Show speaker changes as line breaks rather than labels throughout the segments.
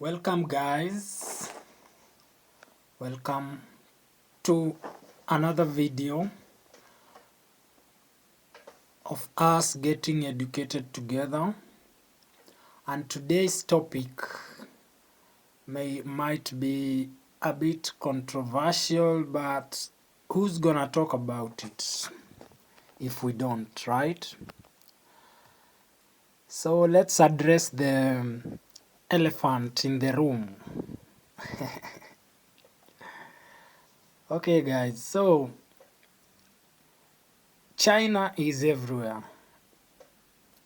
Welcome guys, welcome to another video of us getting educated together, and today's topic might be a bit controversial, but who's gonna talk about it if we don't, right? So let's address the elephant in the room. Okay guys, so China is everywhere,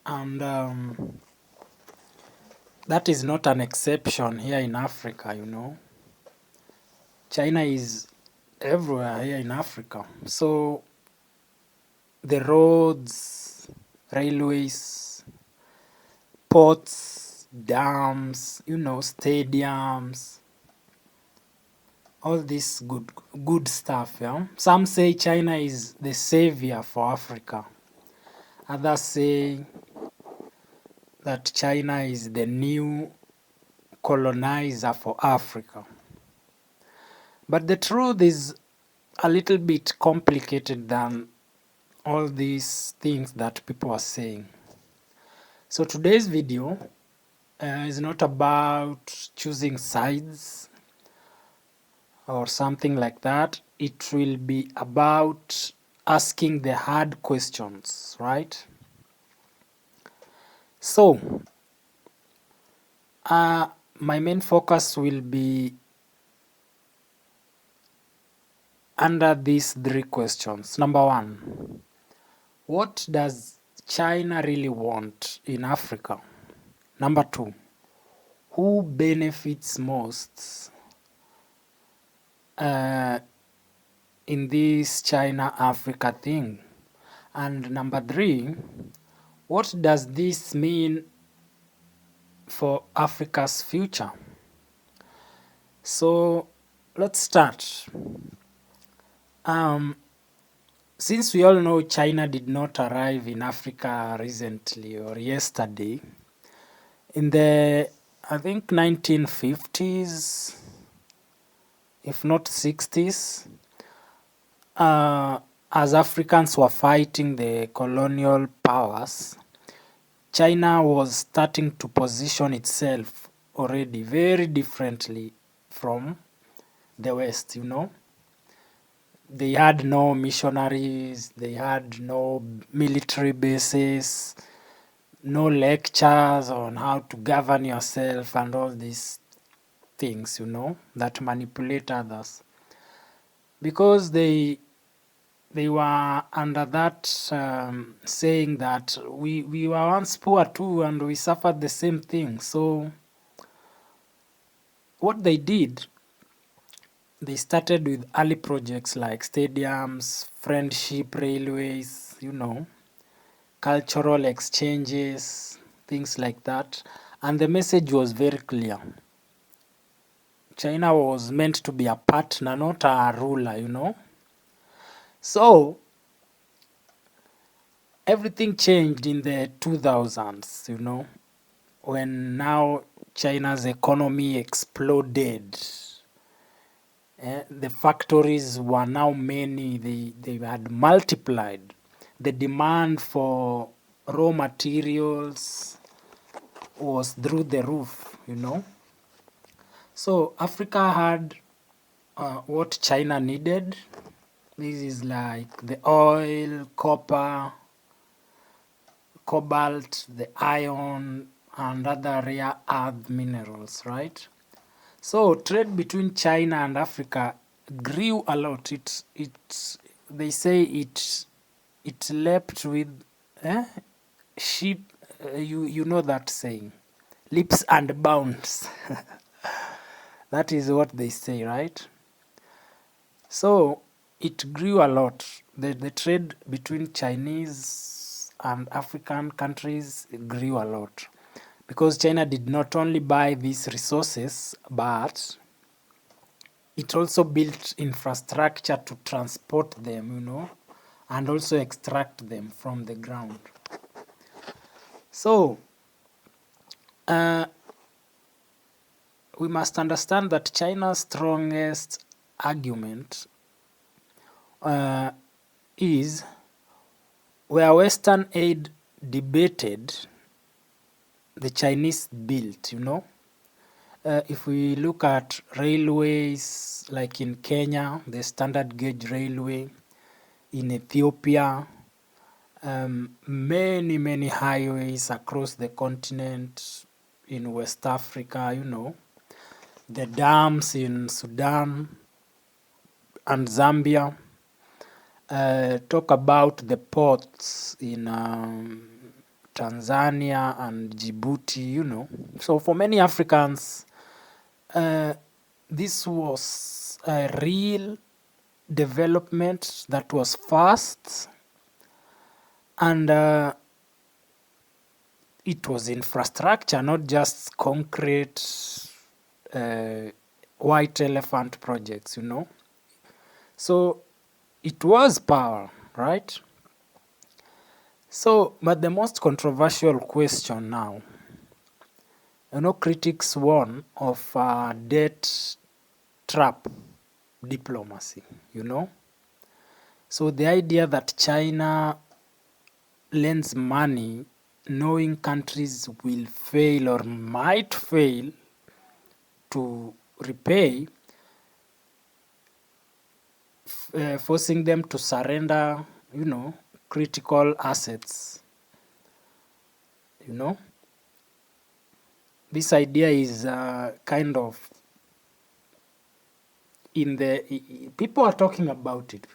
and that is not an exception here in Africa, China is everywhere here in Africa. So the roads, railways, ports, dams, stadiums, all this good stuff, yeah. Some say China is the savior for Africa. Others say that China is the new colonizer for Africa. But the truth is a little bit complicated than all these things that people are saying. So today's video is not about choosing sides or something like that. It will be about asking the hard questions, right? So my main focus will be under these three questions. Number one, what does China really want in Africa? Number two, who benefits most in this China-Africa thing? And number three, what does this mean for Africa's future? So let's start. Since we all know China did not arrive in Africa recently or yesterday, in the, I think, 1950s, if not 60s, as Africans were fighting the colonial powers, China was starting to position itself already very differently from the West, They had no missionaries, they had no military bases, no lectures on how to govern yourself and all these things, that manipulate others. Because they were under that saying that we were once poor too and we suffered the same thing. So what they did, they started with early projects like stadiums, friendship railways, cultural exchanges, things like that. And the message was very clear. China was meant to be a partner, not a ruler, So everything changed in the 2000s, when now China's economy exploded. The factories were now many, they had multiplied. The demand for raw materials was through the roof, So Africa had what China needed. This is like the oil, copper, cobalt, the iron, and other rare earth minerals, right? So trade between China and Africa grew a lot. They say it leapt with sheep. You know that saying, leaps and bounds. That is what they say, right? So it grew a lot. The trade between Chinese and African countries grew a lot because China did not only buy these resources, but it also built infrastructure to transport them, and also extract them from the ground. So we must understand that China's strongest argument uh, is where Western aid debated, the Chinese built, if we look at railways like in Kenya, the standard gauge railway, in Ethiopia, many highways across the continent, in West Africa, the dams in Sudan and Zambia, talk about the ports in Tanzania and Djibouti, So for many Africans, this was a real development that was fast, and it was infrastructure, not just concrete white elephant projects, So it was power, right? So, but the most controversial question now, critics warn of debt trap diplomacy, So the idea that China lends money knowing countries will fail or might fail to repay, forcing them to surrender, critical assets, This idea is kind of people are talking about it.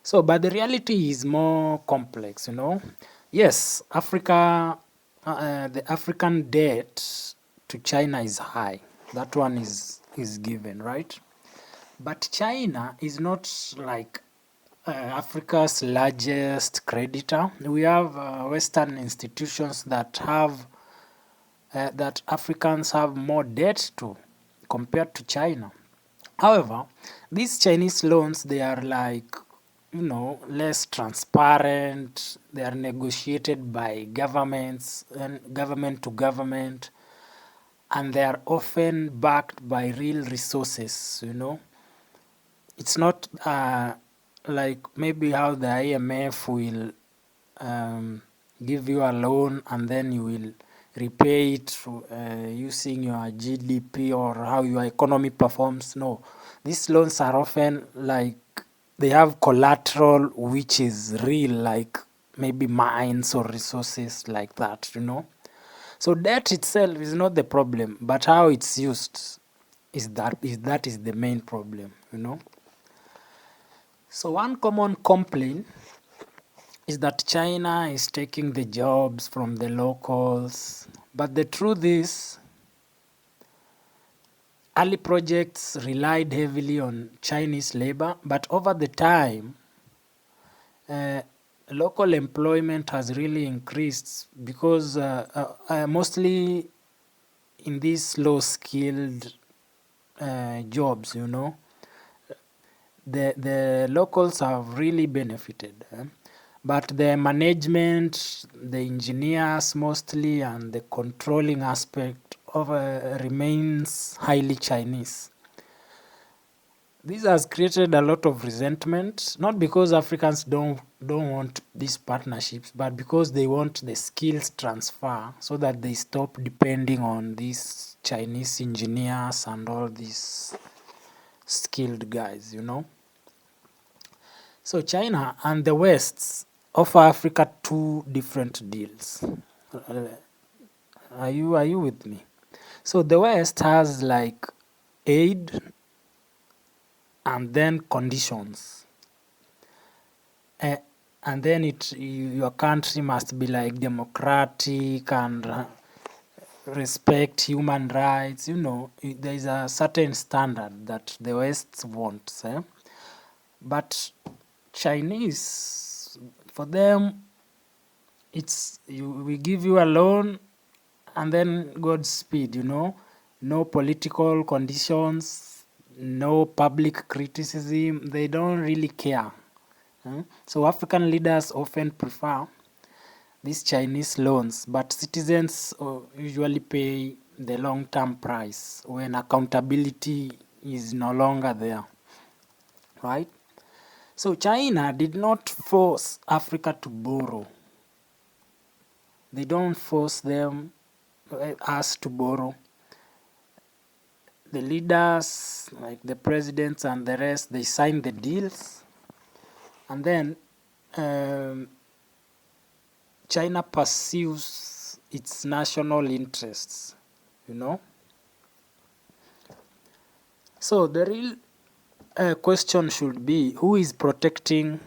So, but the reality is more complex, Yes, the African debt to China is high. That one is given, right? But China is not like Africa's largest creditor. We have Western institutions that Africans have more debt to compared to China. However, these Chinese loans, they are like, less transparent. They are negotiated by governments and government to government, and they are often backed by real resources, It's not like maybe how the IMF will give you a loan and then you will repay it using your GDP or how your economy performs. No, these loans are often like they have collateral which is real, like maybe mines or resources like that, So debt itself is not the problem, but how it's used is the main problem, So one common complaint is that China is taking the jobs from the locals. But the truth is, early projects relied heavily on Chinese labor, but over the time, local employment has really increased because mostly in these low-skilled jobs, the locals have really benefited. But the management, the engineers mostly, and the controlling aspect of remains highly Chinese. This has created a lot of resentment, not because Africans don't want these partnerships, but because they want the skills transfer so that they stop depending on these Chinese engineers and all these skilled guys, So China and the West offer Africa two different deals. Are you with me? So the West has like aid and then conditions. And then your country must be like democratic and respect human rights. There is a certain standard that the West wants. But Chinese, for them, we give you a loan and then Godspeed, no political conditions, no public criticism. They don't really care. So African leaders often prefer these Chinese loans, but citizens usually pay the long-term price when accountability is no longer there, right? So China did not force Africa to borrow. They don't force us to borrow. The leaders, like the presidents and the rest, they sign the deals, and then China pursues its national interests, you know. So the real question should be, who is protecting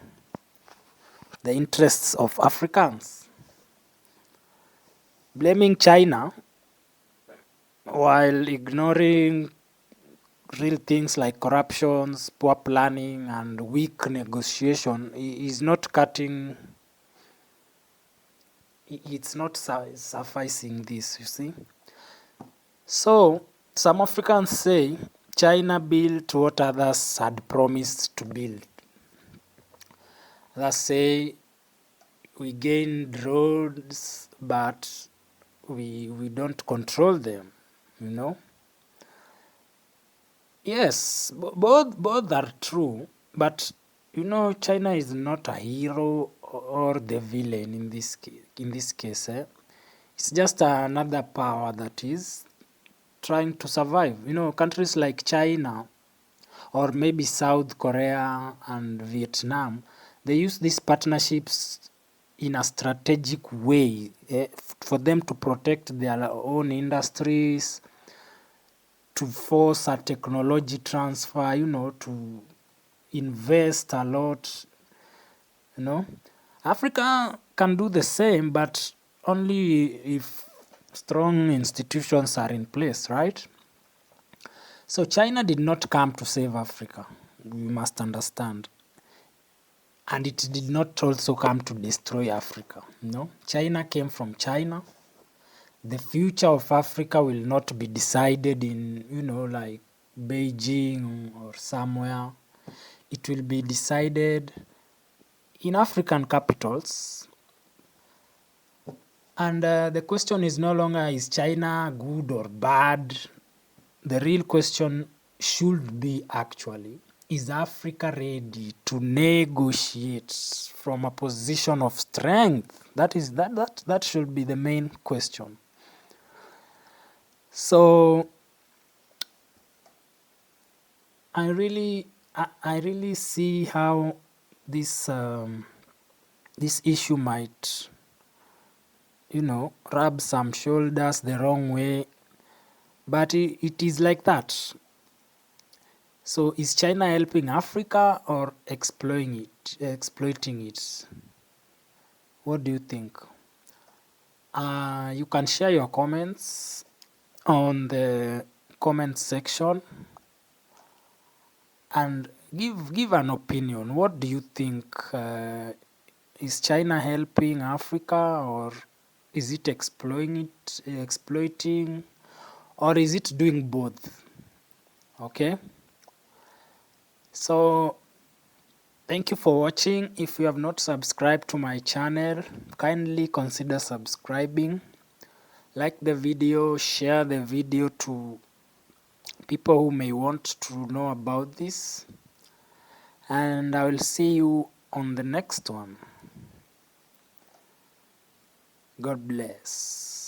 the interests of Africans? Blaming China while ignoring real things like corruptions, poor planning, and weak negotiation is not cutting. It's not sufficing this, you see. So some Africans say China built what others had promised to build. Others say we gained roads, but we don't control them, you know. Yes, both are true, but you know, China is not a hero or the villain in this case. It's just another power that is trying to survive. You know, countries like China or maybe South Korea and Vietnam, they use these partnerships in a strategic way for them to protect their own industries, to force a technology transfer, you know, to invest a lot, you know. Africa can do the same, but only if strong institutions are in place, right? So China did not come to save Africa, we must understand. And it did not also come to destroy Africa, you know. China came from China. The future of Africa will not be decided in, you know, like Beijing or somewhere. It will be decided in African capitals. And the question is no longer, is China good or bad? The real question should be actually, is Africa ready to negotiate from a position of strength? That should be the main question. So I really see how this this issue might, you know, rub some shoulders the wrong way, but it is like that. So is China helping Africa or exploiting it? What do you think? You can share your comments on the comment section and give an opinion. What do you think? Is China helping Africa, or is it exploiting, or is it doing both? Okay. So thank you for watching. If you have not subscribed to my channel, kindly consider subscribing. Like the video, share the video to people who may want to know about this. And I will see you on the next one. God bless.